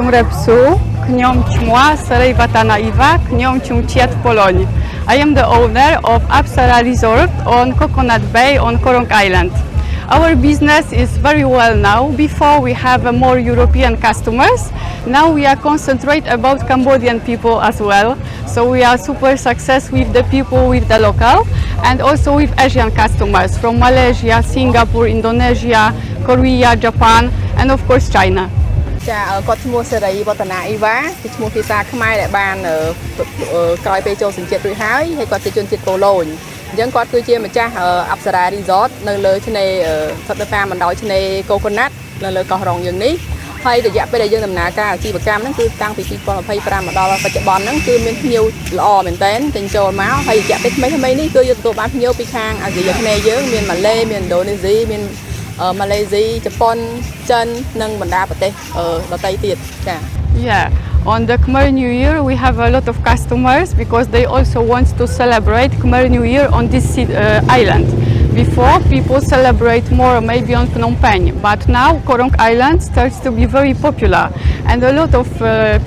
ជំរាបសួរខ្ញុំឈ្មោះសេរីវឌ្ឍនាអ៊ីវ៉ាខ្ញុំជំនឿជាតិប៉ូឡូញ I am the owner of Apsara Resort on Coconut Bay on Korong Island. Our business is very well now. Before we have more European customers. Now we are concentrate about Cambodian people as well. So we are super success with the people, with the local, and also with Asian customers from Malaysia, Singapore, Indonesia, Korea, Japan, and of course China. ចាគាត់ឈ្មោះសេរីវឌ្ឍនាអ៊ីវ៉ាគឺឈ្មោះភាសាខ្មែរដែលបានក្រោយពេលចូលសញ្ជាតិរួចហើយគាត់ជាជនជាតិប៉ូឡូញអញ្ចឹងគាត់គឺជាម្ចាស់ Apsara Resort នៅលើឆ្នេរស្ថិតនៅតាមបណ្ដោយឆ្នេរ Coconut នៅលើកោះរ៉ុងយើងនេះហើយរយៈពេលដែលយើងដំណើរការអាជីវកម្មហ្នឹងគឺតាំងពី2025មកដល់បច្ចុប្បន្នហ្នឹងគឺមានភ្ញៀវល្អមែនទែនទិញចូលមកហើយរយៈពេលថ្មីៗនេះគឺយើងទទួលបានភ្ញៀវពីខាងអាស៊ីអាគ្នេយ៍យើងមានម៉ាឡេមានឥណ្ឌូនេស៊ីមានMalaysia, Japan, China, and bandar pateh dotay tiet. Yeah, on the Khmer New Year we have a lot of customers because they also want to celebrate Khmer New Year on this island. Before people celebrate more maybe on Phnom Penh, but now Korong Island starts to be very popular and a lot of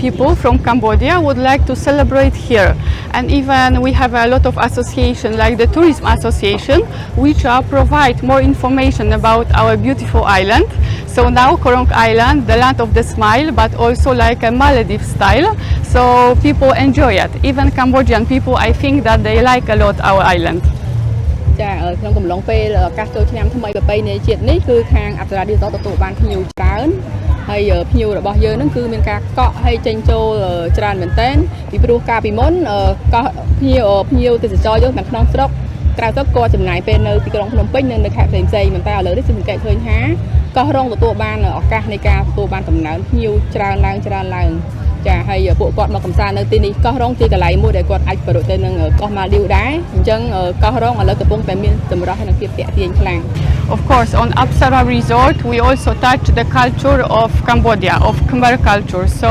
people from Cambodia would like to celebrate here. And even we have a lot of association like the Tourism Association which provide more information about our beautiful island. So now Korong Island, the land of the smile, but also like a Maldives style. So people enjoy it. Even Cambodian people, I think that they like a lot our island. ចាក្នុងកំឡុងពេលឱកាសចូលឆ្នាំថ្មីប្រពៃណីជាតិនេះគឺខាង Apsara Resort ទទួលបានភ្ញៀវច្រើនហើយភ្ញៀវរបស់យើងហ្នឹងគឺមានការកក់ហើយចេញចូលច្រើនមែនទែនពីព្រោះកាលពីមុនកោះភ្ញៀវទេសចរយើងទាំងក្នុងស្រុកក្រៅស្រុកក៏ចំណាយពេលនៅទីក្រុងភ្នំពេញនិងនៅខេត្តផ្សេងៗប៉ុន្តែឥឡូវនេះគឺសង្កេតឃើញថាកោះរ៉ុងទទួលបានឱកាសនៃការទទួលបានកំណើនភ្ញៀវច្រើនឡើងចាហើយពួកគាត់មកកំសាន្តនៅទីនេះកោះរ៉ុងជាកន្លែងមួយដែលគាត់អាចប្រយុទ្ធទៅនឹងកោះម៉ាល់ឌីវដែរអញ្ចឹងកោះរ៉ុងឥឡូវកំពុងតែមានចម្រុះនិងភាពទាក់ទាញខ្លាំង Of course, on Apsara Resort we also touch the culture of Cambodia, of Khmer culture. So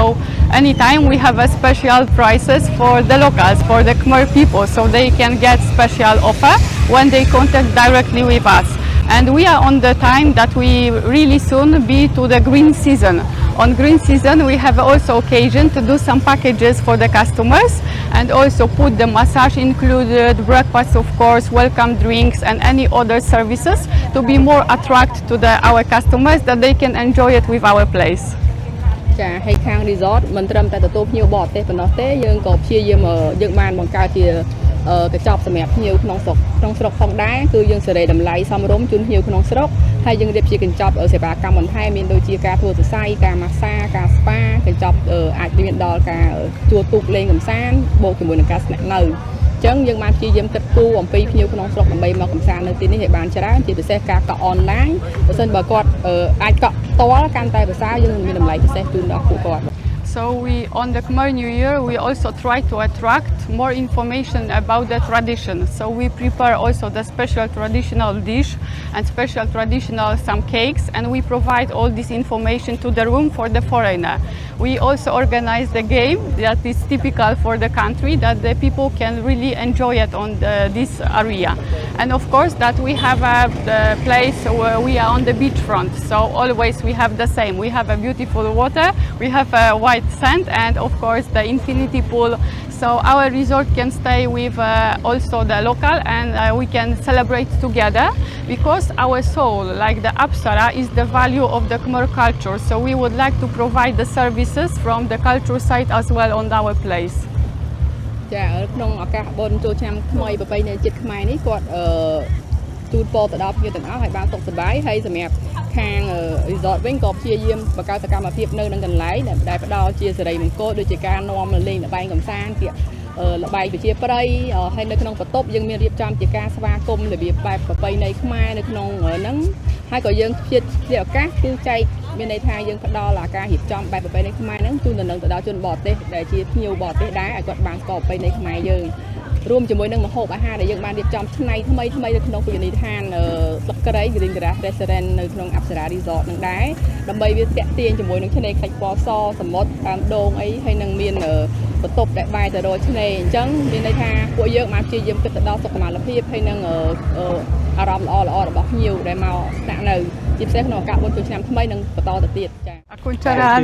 anytime we have a special prices for the locals, for the Khmer people, so they can get special offer when they contact directly with us. And we are on the time that we really soon be to the green season. On green season we have also occasion to do some packages for the customers and also put the massage included, breakfast of course, welcome drinks and any other services to be more attract to our customers that they can enjoy it with our place. ចាហើយខាង resort មិនត្រឹមតែទទួលភ្ញៀវបរទេសប៉ុណ្ណោះទេយើងក៏ព្យាយាមយើងបានបង្កើតជាកញ្ចប់សម្រាប់ភ្ញៀវក្នុងស្រុកផងដែរគឺយើងសេរីតម្លៃសមរម្យជូនភ្ញៀវក្នុងស្រុកហើយយើងរៀបជាកញ្ចប់សេវាកម្មបន្ថែមមានដូចជាការធ្វើសរសៃការម៉ាស្សាការស្ប៉ាកញ្ចប់អាចមានដល់ការជួលទូកលេងកម្សាន្តបូកជាមួយនឹងការស្នាក់នៅអញ្ចឹងយើងបានព្យាយាមគិតគូរអំពីភ្ញៀវក្នុងស្រុកដើម្បីមកកម្សាន្តនៅទីនេះឲ្យបានច្រើនជាពិសេសការកក់អនឡាញបើសិនបើគាត់អាចកក់ផ្ទាល់កាន់តែប្រសើរយើងមានតម្លៃពិសេសជូនដល់ពួកគាត់ So on the Khmer New Year we also try to attract more information about the tradition. So we prepare also the special traditional dish and special traditional some cakes and we provide all this information to the room for the foreigner. We also organize the game that is typical for the country that the people can really enjoy it on this area. And of course that we have the place where we are on the beachfront. So always we have the same. We have a beautiful water, we have a white sand and of course the infinity pool. So our resort can stay with also the local and we can celebrate together because our soul, like the Apsara, is the value of the Khmer culture. So we would like to provide the services from the culture side as well on our place. ចាក្នុងឱកាសបុណ្យចូលឆ្នាំថ្មីប្រពៃណីជាតិខ្មែរនេះគាត់ជូនពរទៅដល់ភ្ញៀវទាំងអស់ឲ្យបានសុខសប្បាយហើយសម្រាប់ខាង resort វិញក៏ព្យាយាមបង្កើតសកម្មភាពនៅនឹងកន្លែងដែលផ្ដល់ជាសេរីមង្គលដូចជាការនាំលេងល្បែងកម្សាន្តជាល្បែងប្រជាប្រិយហើយនៅក្នុងបន្ទប់យើងមានរៀបចំជាការស្វាគមន៍របៀបបែបប្រពៃណីខ្មែរនៅក្នុងហ្នឹងហើយក៏យើងព្យាយាមឱកាសគឺចែកមានន័យថាយើងផ្ដល់ការរៀបចំបែបប្រពៃណីខ្មែរហ្នឹងជូនទៅដល់ជនបរទេសដែលជាភ្ញៀវបរទេសដែរឲ្យគាត់បានស្គាល់ប្រពៃណីខ្មែរយើងរួមជាមួយនឹងម្ហូបអាហារដែលយើងបានរៀបចំថ្មីនៅក្នុងពលានីយដ្ឋានស្លឹកគ្រៃ Green Grass Restaurant នៅក្នុង Apsara Resort នឹងដែរដើម្បីវាទាក់ទាញជាមួយនឹងឆ្នេរខ្សាច់ពណ៌សសមុទ្រតាមដងអីហើយនឹងមានបន្ទប់ដែលបែរទៅរកឆ្នេរអញ្ចឹងមានន័យថាពួកយើងបានព្យាយាមគិតទៅដល់សុខុមាលភាពហើយនឹងអារម្មណ៍ល្អៗរបស់ភ្ញៀវដែលមកស្នាក់នៅជាពិសេសក្នុងឱកាសបុណ្យចូលឆ្នាំថ្មីនិងបន្តទៅទៀតចា៎ អរគុណច្រើន